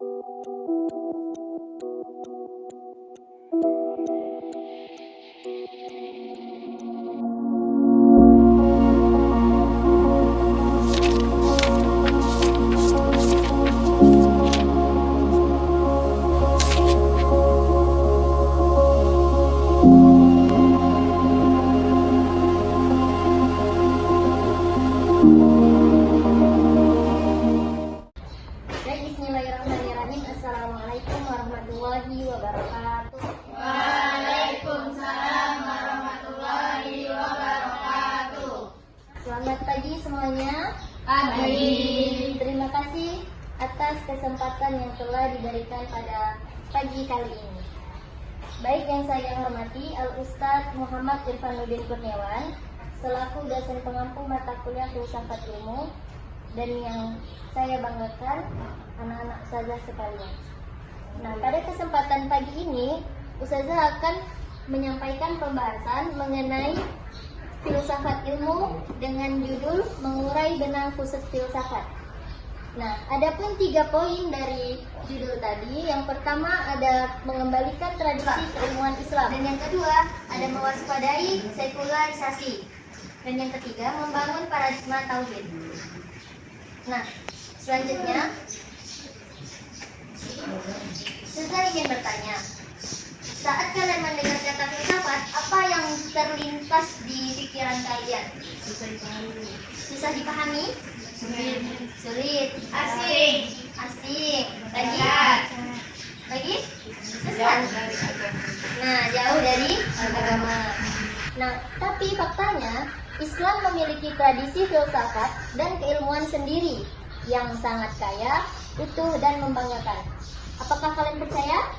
Bismillahirrahmanirrahim. Assalamualaikum warahmatullahi wabarakatuh. Waalaikumsalam warahmatullahi wabarakatuh. Selamat pagi semuanya. Pagi. Terima kasih atas kesempatan yang telah diberikan pada pagi kali ini. Baik yang saya hormati Al-Ustadz Muhammad Irfanuddin Kurniawan selaku dosen pengampu mata kuliah Filsafat Ilmu, dan yang saya banggakan anak-anak ustazah sekalian. Nah, pada kesempatan pagi ini ustazah akan menyampaikan pembahasan mengenai filsafat ilmu dengan judul mengurai benang khusus filsafat. Nah, adapun 3 poin dari judul tadi. Yang pertama ada mengembalikan tradisi keilmuan Islam, dan yang kedua ada mewaspadai sekularisasi, dan yang ketiga membangun paradigma tauhid. Nah, selanjutnya saya ingin bertanya, saat kalian mendengar kata filsafat, apa yang terlintas di pikiran kalian? Susah dipahami? Sulit. Asing. Lagi? Sesat. Nah, jauh dari agama. Nah, tapi faktanya Islam memiliki tradisi filsafat dan keilmuan sendiri yang sangat kaya, utuh, dan membanggakan. Apakah kalian percaya?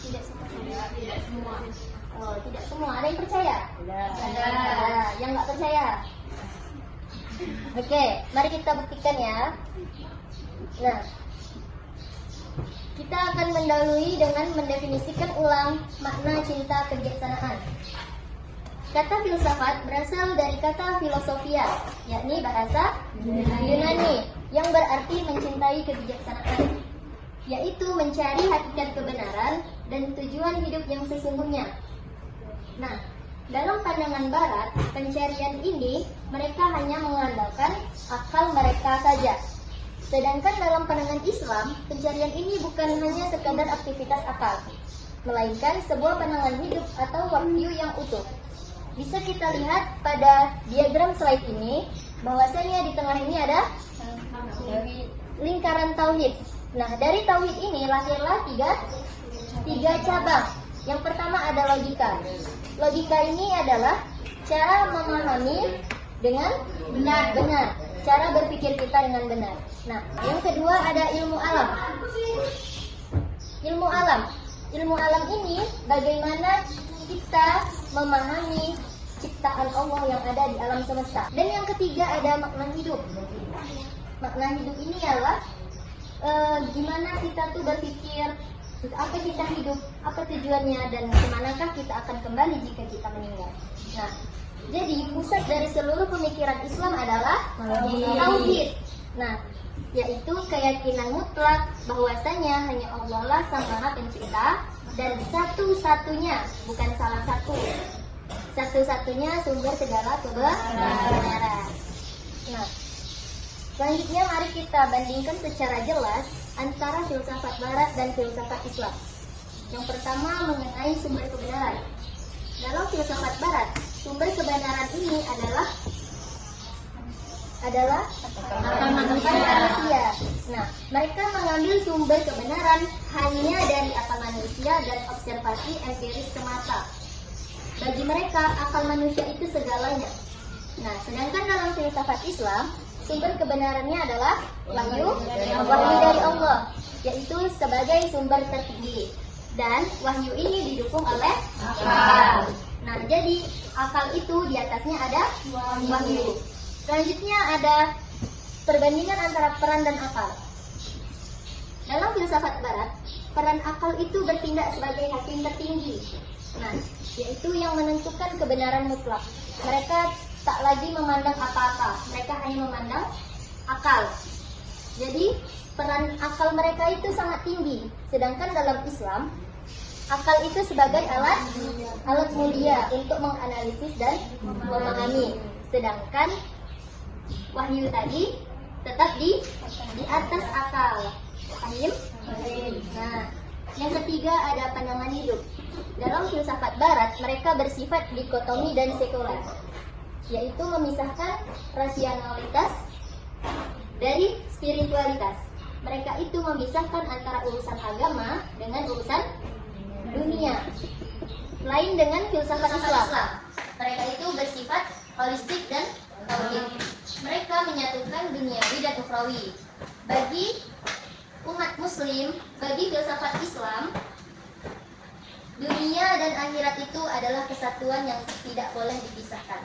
Tidak semua. Oh, tidak semua. Ada yang percaya? Ada. Yang nggak percaya? Oke, mari kita buktikan ya. Nah, kita akan mendahului dengan mendefinisikan ulang makna cinta kebijaksanaan. Kata filsafat berasal dari kata filosofia, yakni bahasa Yunani, yang berarti mencintai kebijaksanaan, yaitu mencari hakikat kebenaran dan tujuan hidup yang sesungguhnya. Nah, dalam pandangan Barat, pencarian ini mereka hanya mengandalkan akal mereka saja. Sedangkan dalam pandangan Islam, pencarian ini bukan hanya sekadar aktivitas akal, melainkan sebuah pandangan hidup atau wahyu yang utuh. Bisa kita lihat pada diagram slide ini, bahwasanya di tengah ini ada lingkaran tauhid. Nah, dari tauhid ini lahirlah tiga cabang. Yang pertama ada logika. Logika ini adalah cara memahami dengan benar, cara berpikir kita dengan benar. Nah, yang kedua ada ilmu alam. Ilmu alam ini bagaimana kita memahami ciptaan Allah yang ada di alam semesta. Dan yang ketiga ada makna hidup. Makna hidup ini adalah gimana kita tuh berpikir, apa kita hidup, apa tujuannya, dan kemanakah kita akan kembali jika kita meninggal. Nah, jadi pusat dari seluruh pemikiran Islam adalah tauhid. Nah, yaitu keyakinan mutlak bahwasanya hanya Allah lah Sang Maha Pencipta dan satu-satunya, bukan salah satu-satunya sumber segala kebenaran. Nah, selanjutnya mari kita bandingkan secara jelas antara filsafat Barat dan filsafat Islam. Yang pertama mengenai sumber kebenaran. Dalam filsafat Barat, sumber kebenaran ini adalah akal manusia. Nah, mereka mengambil sumber kebenaran hanya dari akal manusia dan observasi empiris semata. Bagi mereka, akal manusia itu segalanya. Nah, sedangkan dalam filsafat Islam, sumber kebenarannya adalah wahyu dari Allah, yaitu sebagai sumber tertinggi. Dan wahyu ini didukung oleh akal. Nah, jadi akal itu di atasnya ada wahyu. Selanjutnya ada perbandingan antara peran dan akal. Dalam filsafat Barat, peran akal itu bertindak sebagai hakim tertinggi. Nah, yaitu yang menentukan kebenaran mutlak. Mereka tak lagi memandang apa-apa, mereka hanya memandang akal. Jadi peran akal mereka itu sangat tinggi. Sedangkan dalam Islam, akal itu sebagai alat mulia untuk menganalisis dan memahami. Sedangkan wahyu tadi tetap di atas akal. Paham? Nah, yang ketiga ada pandangan hidup. Dalam filsafat barat, mereka bersifat dikotomi dan sekular, yaitu memisahkan rasionalitas dari spiritualitas. Mereka itu memisahkan antara urusan agama dengan urusan dunia. Lain dengan filsafat Islam. Mereka itu bersifat holistik dan tauhid. Mereka menyatukan duniawi dan ukhrawi. Bagi umat muslim, bagi filsafat Islam, dunia dan akhirat itu adalah kesatuan yang tidak boleh dipisahkan.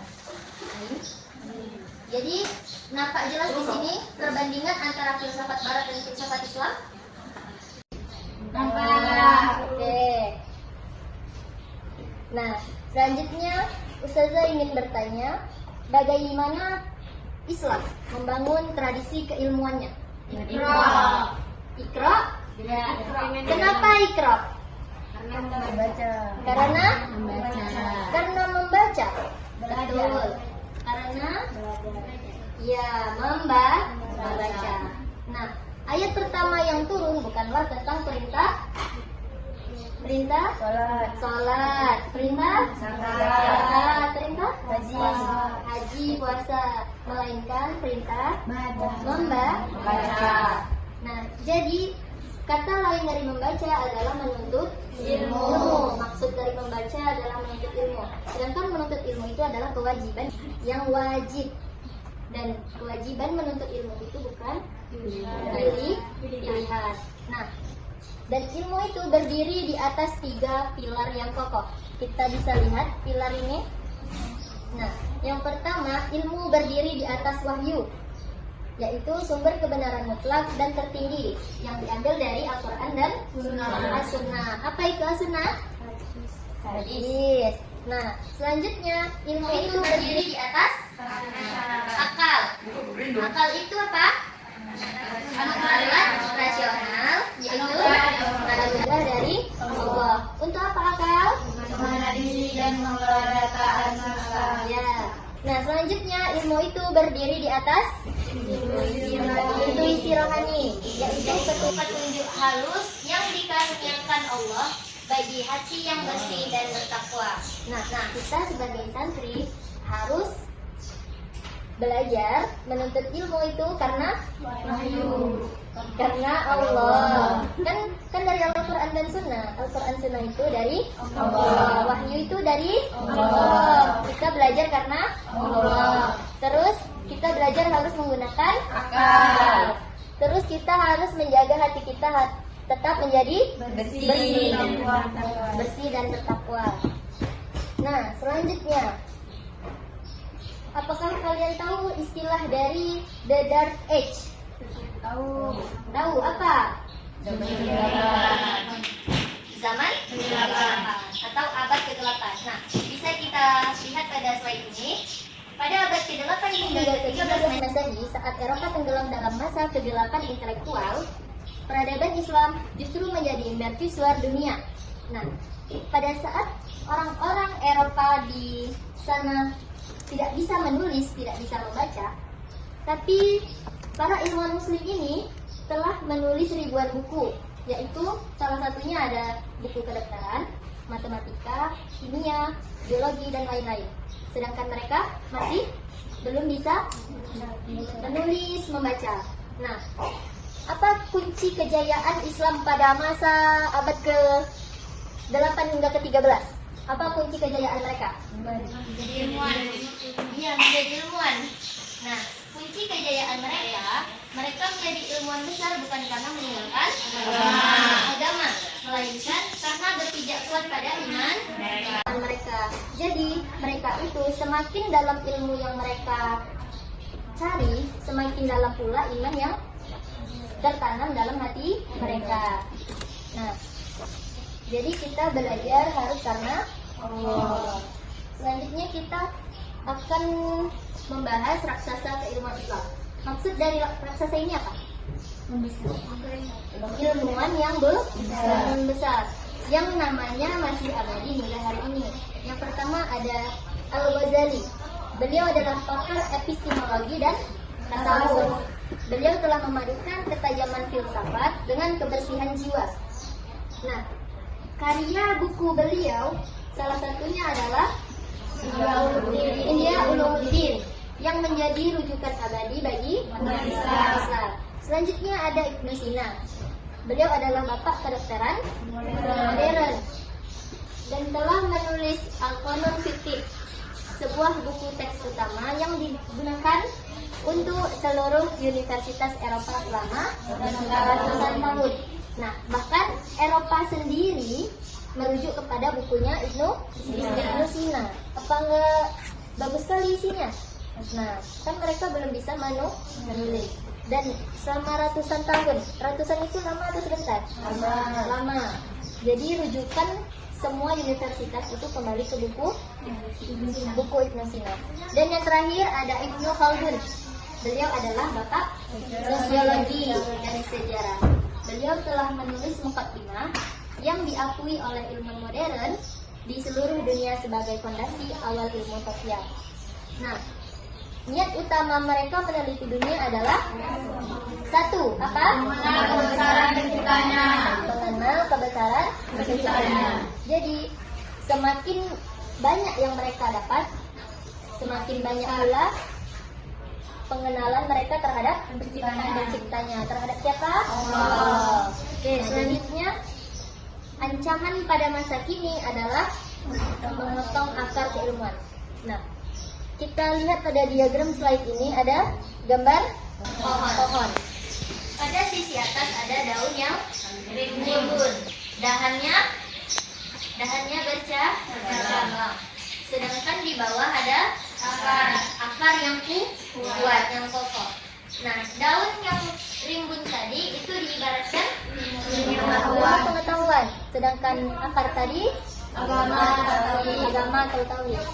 Jadi nampak jelas di sini perbandingan antara filsafat barat dan filsafat Islam. Nampak. Oke. Nah, selanjutnya Ustazah ingin bertanya, bagaimana Islam membangun tradisi keilmuannya? Iqra. Iqra? Ya. Kenapa Iqra? Karena membaca. Karena Membaca. karena membaca. Belajar. Betul. Karena ya membaca. Nah, ayat pertama yang turun bukanlah tentang perintah salat, perintah zakat, perintah haji, puasa, melainkan perintah membaca. Nah, jadi kata lain dari membaca adalah menuntut ilmu. Maksud dari membaca adalah menuntut ilmu. Sedangkan menuntut ilmu itu adalah kewajiban yang wajib. Dan kewajiban menuntut ilmu itu bukan pilihan. Nah, dan ilmu itu berdiri di atas 3 pilar yang kokoh. Kita bisa lihat pilar ini. Nah, yang pertama, ilmu berdiri di atas wahyu, yaitu sumber kebenaran mutlak dan tertinggi yang diambil dari Al-Quran dan As-Sunnah. Apa itu As-Sunnah? Hadis. Nah, selanjutnya ilmu itu berdiri di atas akal. Akal itu apa? Alat rasional, yaitu anugerah dari Allah. Untuk apa akal? Mengadili dan memperadakan masa. Ya. Nah, selanjutnya ilmu itu berdiri di atas intuisi rohani, yaitu petunjuk halus yang dikaruniakan Allah bagi hati yang bersih dan bertakwa. Nah, kita sebagai santri harus belajar menuntut ilmu itu karena Allah. Kan dari Al-Quran dan Sunnah. Al-Quran Sunnah itu dari Allah. Wahyu itu dari Allah. Kita belajar karena Allah. Terus kita belajar harus menggunakan akal. Terus kita harus menjaga hati kita tetap menjadi bersih dan bertakwa. Nah, selanjutnya, apakah kalian tahu istilah dari The Dark Age? Tahu apa? Zaman kegelapan atau abad ke-8. Nah, bisa kita lihat pada slide ini. Pada abad ke-8 hingga ke-13 Masehi, saat Eropa tenggelam dalam masa kegelapan intelektual, peradaban Islam justru menjadi mercusuar dunia. Nah, pada saat orang-orang Eropa di sana tidak bisa menulis, tidak bisa membaca, tapi para ilmuwan muslim ini telah menulis ribuan buku, yaitu salah satunya ada buku kedokteran, matematika, kimia, biologi, dan lain-lain. Sedangkan mereka masih belum bisa menulis, membaca. Nah, apa kunci kejayaan Islam pada masa abad ke-8 hingga ke-13? Apa kunci kejayaan mereka? Menjadi ilmuwan. Iya, menjadi ilmuwan. Nah, kunci kejayaan mereka menjadi ilmuwan besar bukan karena meninggalkan agama, melainkan karena berpijak kuat pada iman mereka. Jadi, mereka itu semakin dalam ilmu yang mereka cari, semakin dalam pula iman yang tertanam dalam hati mereka. Nah, jadi kita belajar harus karena Allah. Selanjutnya kita akan membahas raksasa keilmuan Islam. Maksud dari raksasa ini apa? ilmuwan yang besar yang namanya masih abadi hingga hari ini. Yang pertama ada Al-Ghazali. Beliau adalah pakar epistemologi dan tasawuf. Beliau telah memadukan ketajaman filsafat dengan kebersihan jiwa. Nah, karya buku beliau salah satunya adalah Ihya Ulumuddin yang menjadi rujukan abadi bagi umat Islam. Selanjutnya ada Ibnu Sina. Beliau adalah bapak kedokteran modern dan telah menulis Al-Qanun Fiqh, sebuah buku teks utama yang digunakan untuk seluruh universitas Eropa selama ratusan tahun. Nah, bahkan Eropa sendiri merujuk kepada bukunya Ibnu Sina. Apa enggak bagus sekali isinya? Nah, kan mereka belum bisa menulis. Dan selama ratusan tahun, ratusan itu lama atau sebentar? Lama. Jadi rujukan semua universitas itu kembali ke buku Ibnu Sina. Dan yang terakhir ada Ibnu Khaldun. Beliau adalah bapak sosiologi dan sejarah. Beliau telah menulis muqaddimah yang diakui oleh ilmuwan modern di seluruh dunia sebagai fondasi awal ilmu sosial. Nah, niat utama mereka meneliti dunia adalah satu, apa? Mengenal kebesaran penciptanya. Mengenal kebesaran penciptanya. Jadi, semakin banyak yang mereka dapat, semakin banyak pula pengenalan mereka terhadap penciptanya. Terhadap siapa? Allah. Oke, selanjutnya ancaman pada masa kini adalah memotong akar keilmuan. Nah, kita lihat pada diagram slide ini ada gambar pohon. Pada sisi atas ada daun yang rimbun. Dahannya bercabang. Sedangkan di bawah ada akar yang kuat, yang kokoh. Nah, daun yang rimbun tadi itu diibaratkan pengetahuan. Sedangkan akar tadi agama atau tauhid.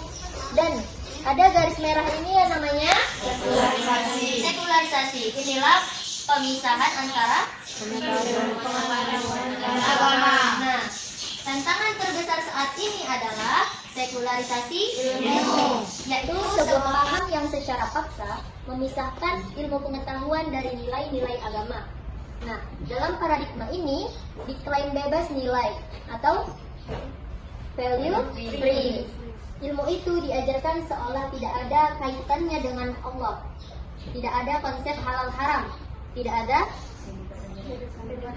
Dan ada garis merah ini yang namanya sekularisasi. Inilah pemisahan antara pengetahuan dan agama. Nah, tantangan terbesar saat ini adalah sekularisasi ilmu, yaitu sebuah paham yang secara paksa memisahkan ilmu pengetahuan dari nilai-nilai agama. Nah, dalam paradigma ini diklaim bebas nilai atau value free. Ilmu itu diajarkan seolah tidak ada kaitannya dengan Allah. Tidak ada konsep halal haram. Tidak ada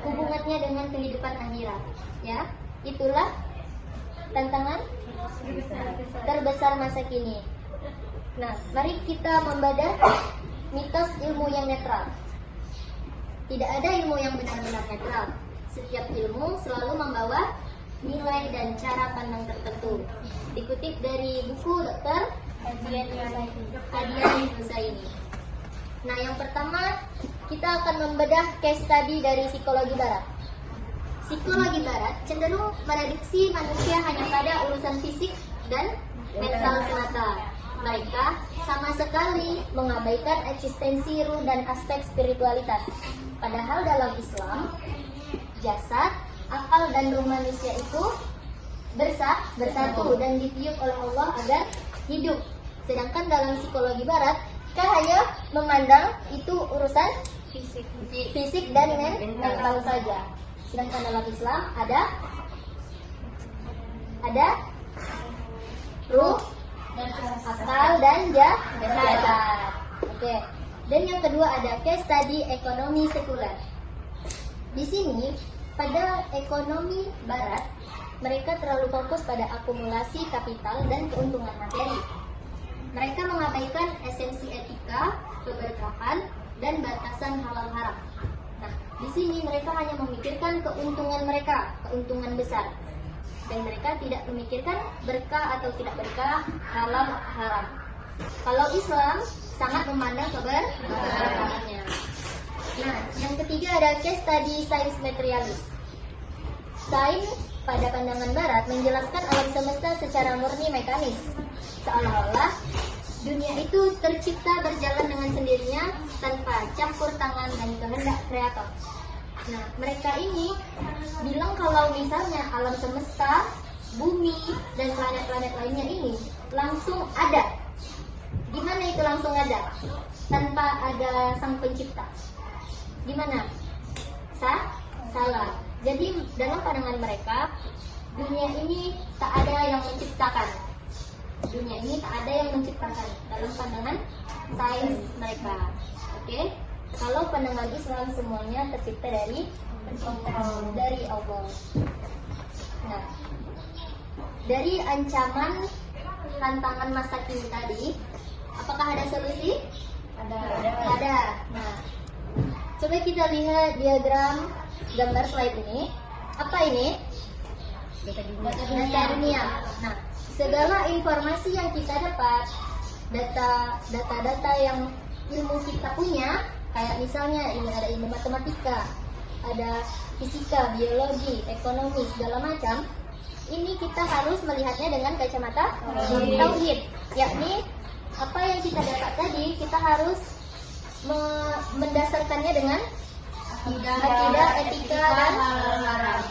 hubungannya dengan kehidupan akhirat. Ya, itulah tantangan terbesar masa kini. Nah, mari kita membedah mitos ilmu yang netral. Tidak ada ilmu yang benar-benar netral. Setiap ilmu selalu membawa nilai dan cara pandang tertentu. Dikutip dari buku Dr. Adian Husaini. Nah, yang pertama kita akan membedah case study dari psikologi barat. Psikologi barat cenderung prediksi manusia hanya pada urusan fisik dan mental semata. Mereka sama sekali mengabaikan eksistensi ruh dan aspek spiritualitas. Padahal dalam Islam, jasad, akal dan ruh manusia itu bersatu dan ditiup oleh Allah agar hidup. Sedangkan dalam psikologi barat, kita hanya memandang itu urusan fisik dan mental saja. Sedangkan dalam Islam ada ruh, akal dan jasad. Oke. Dan yang kedua ada case study ekonomi sekuler. Di sini pada ekonomi barat, mereka terlalu fokus pada akumulasi kapital dan keuntungan materi. Mereka mengabaikan esensi etika, keberkahan, dan batasan halal haram. Nah, di sini mereka hanya memikirkan keuntungan mereka, keuntungan besar. Dan mereka tidak memikirkan berkah atau tidak berkah, halal haram. Kalau Islam sangat memandang keberkahannya. Nah, yang ketiga ada case study sains materialis. Sains pada pandangan barat menjelaskan alam semesta secara murni mekanis. Seolah-olah dunia itu tercipta berjalan dengan sendirinya tanpa campur tangan dan kehendak kreator. Nah, mereka ini bilang kalau misalnya alam semesta, bumi, dan planet-planet lainnya ini langsung ada. Gimana itu langsung ada? Tanpa ada sang pencipta. Gimana? Salah. Jadi dalam pandangan mereka, dunia ini tak ada yang menciptakan. Dunia ini tak ada yang menciptakan dalam pandangan sains mereka. Oke? Kalau pandangan Islam semuanya tercipta dari Allah. Nah, dari ancaman tantangan masa kini tadi, apakah ada solusi? Ada. Nah, coba kita lihat diagram gambar slide ini. Apa ini? Data dunia. Nah, segala informasi yang kita dapat, data-data yang ilmu kita punya, kayak misalnya ini ada ilmu matematika, ada fisika, biologi, ekonomi, segala macam. Ini kita harus melihatnya dengan kacamata tauhid, yakni apa yang kita dapat tadi kita harus mendasarkannya dengan akidah, etika, dan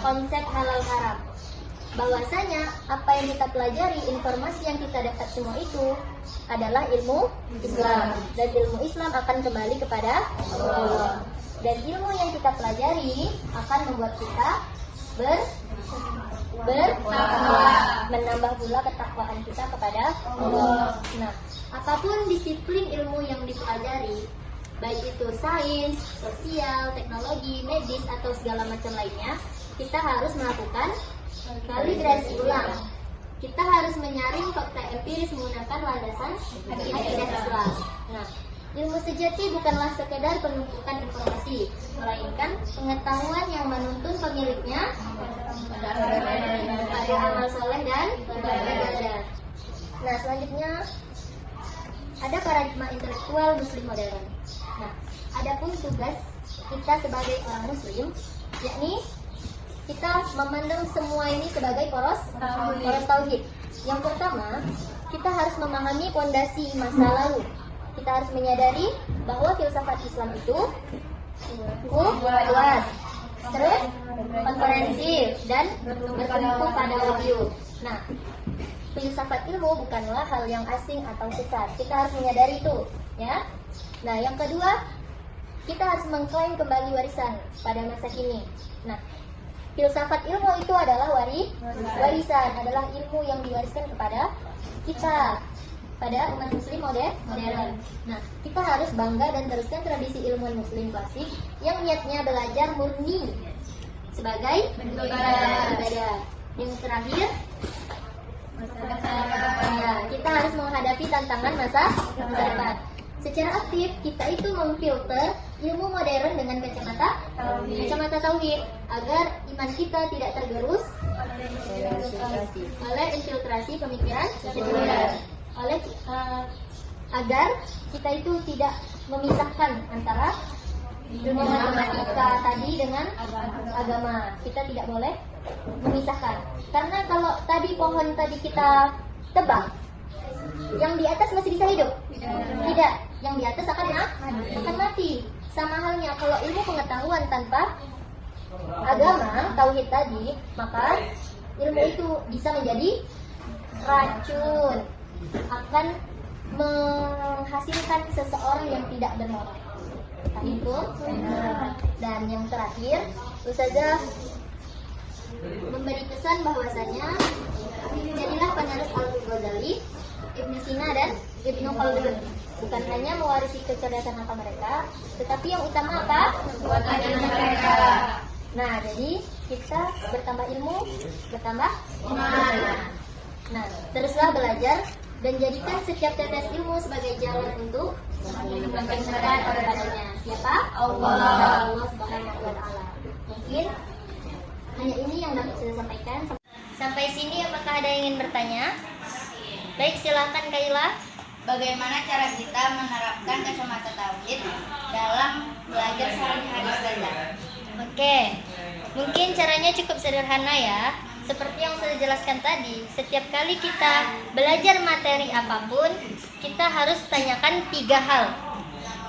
konsep halal haram. Bahwasanya apa yang kita pelajari, informasi yang kita dapat semua itu adalah ilmu Islam, dan ilmu Islam akan kembali kepada Allah. Dan ilmu yang kita pelajari akan membuat kita bertakwa, menambah pula ketakwaan kita kepada Allah. Nah, apapun disiplin ilmu yang dipelajari, baik itu sains, sosial, teknologi, medis, atau segala macam lainnya, kita harus melakukan kalibrasi ulang. Kita harus menyaring fakta empiris menggunakan landasan akidah Islam. Nah, ilmu sejati bukanlah sekedar penumpukan informasi, melainkan pengetahuan yang menuntun pemiliknya pada amal soleh dan ibadah. Nah, selanjutnya ada paradigma intelektual muslim modern. Nah, adapun tugas kita sebagai orang muslim, yakni kita memandang semua ini sebagai poros tauhid. Yang pertama, kita harus memahami fondasi masa lalu. Kita harus menyadari bahwa filsafat Islam itu kuat, terus komprehensif, dan bertumpu pada wahyu. Nah, filsafat ilmu bukanlah hal yang asing atau sesat. Kita harus menyadari itu, ya. Nah, yang kedua, kita harus mengklaim kembali warisan pada masa kini. Nah, filsafat ilmu itu adalah warisan, adalah ilmu yang diwariskan kepada kita, pada umat muslim modern. Nah, kita harus bangga dan teruskan tradisi ilmuwan muslim klasik yang niatnya belajar murni sebagai ibadah. Yang terakhir, ya, kita harus menghadapi tantangan masa depan. Secara aktif, kita itu memfilter ilmu modern dengan kacamata tauhid agar iman kita tidak tergerus oleh infiltrasi pemikiran sekuler, agar kita itu tidak memisahkan antara dunia matematika tadi dengan agama. Kita tidak boleh memisahkan, karena kalau tadi pohon tadi kita tebang, yang di atas masih bisa hidup? Tidak, yang di atas akan mati. Sama halnya kalau ilmu pengetahuan tanpa agama, tauhid tadi, maka ilmu itu bisa menjadi racun, akan menghasilkan seseorang yang tidak bermoral. Itu. Dan yang terakhir, Ustazah memberi pesan bahwasanya jadilah penerus Al-Ghazali, Ibnu Sina, dan Ibnu Khaldun. Bukan hanya mewarisi kecerdasan akal mereka, tetapi yang utama apa? Kebuatan mereka. Nah, jadi kita bertambah ilmu, bertambah iman. Nah, teruslah belajar dan jadikan setiap tetes ilmu sebagai jalan untuk mendekatkan kepadanya. Siapa? Allah Subhanahu wa Ta'ala. Mungkin hanya ini yang dapat saya sampaikan. Sampai sini apakah ada yang ingin bertanya? Baik, silakan Kaila. Bagaimana cara kita menerapkan kacamata tauhid dalam belajar sehari-hari saja? Oke, mungkin caranya cukup sederhana ya. seperti yang sudah jelaskan tadi, setiap kali kita belajar materi apapun, kita harus tanyakan 3 hal.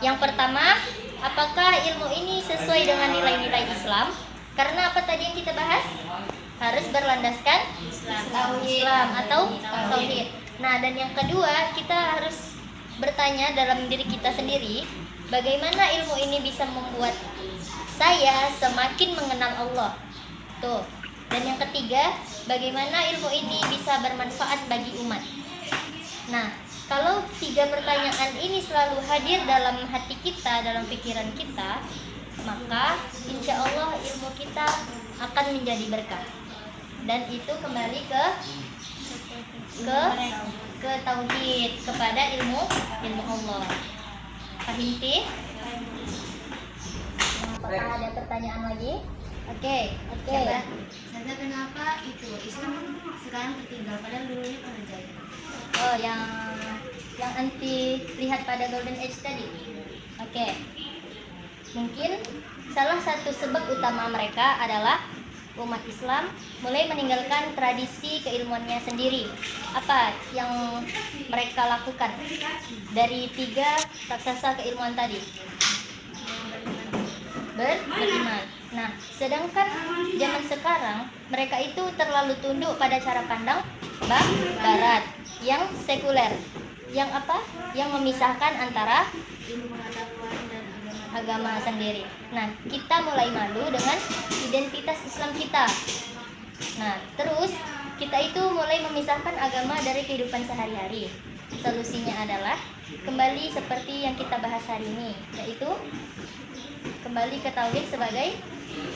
Yang pertama, apakah ilmu ini sesuai dengan nilai-nilai Islam? Karena apa tadi yang kita bahas? Harus berlandaskan Islam atau tauhid. Nah, dan yang kedua, kita harus bertanya dalam diri kita sendiri, bagaimana ilmu ini bisa membuat saya semakin mengenal Allah. Tuh. Dan yang ketiga, bagaimana ilmu ini bisa bermanfaat bagi umat. Nah, kalau 3 pertanyaan ini selalu hadir dalam hati kita, dalam pikiran kita, maka insya Allah ilmu kita akan menjadi berkah. Dan itu kembali ke tauhid, kepada ilmu Allah. Paham? Apakah ada pertanyaan lagi? Oke. Saja kenapa itu Islam sekarang tertinggal padahal dulunya pernah jaya? Oh, yang anti lihat pada Golden Age tadi. Oke. Mungkin salah satu sebab utama mereka adalah umat Islam mulai meninggalkan tradisi keilmuannya sendiri. Apa yang mereka lakukan dari 3 raksasa keilmuan tadi? Beriman. Nah, sedangkan zaman sekarang mereka itu terlalu tunduk pada cara pandang barat yang sekuler, yang apa? Yang memisahkan antara Ilmu pengetahuan dan agama sendiri. Nah, kita mulai malu dengan identitas Islam kita. Nah, terus kita itu mulai memisahkan agama dari kehidupan sehari-hari. Solusinya adalah kembali seperti yang kita bahas hari ini, yaitu kembali ke tauhid sebagai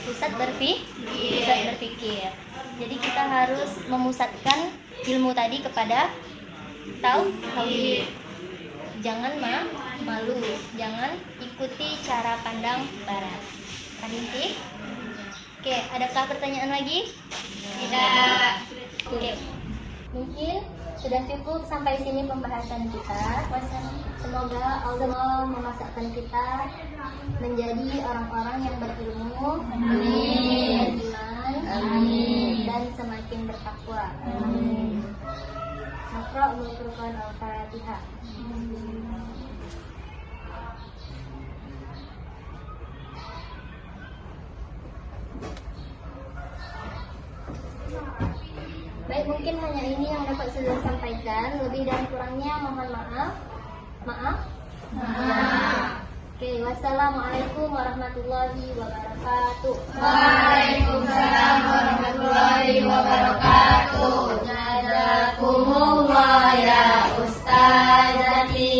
pusat berpikir. Jadi kita harus memusatkan ilmu tadi kepada tauhid. Jangan malu, jangan ikuti cara pandang barat. Kadinti? Oke, adakah pertanyaan lagi? Tidak. Oke. Mungkin sudah cukup sampai sini pembahasan kita. Semoga Allah memasakkan kita menjadi orang-orang yang berilmu, beriman, dan semakin bertakwa. Naqra'ul Qur'an al-Fatihah. Baik, mungkin hanya ini yang dapat saya sampaikan. Lebih dan kurangnya mohon maaf. Oke, wassalamualaikum warahmatullahi wabarakatuh. Waalaikumsalam warahmatullahi wabarakatuh. Jazakumullah ya Ustazati.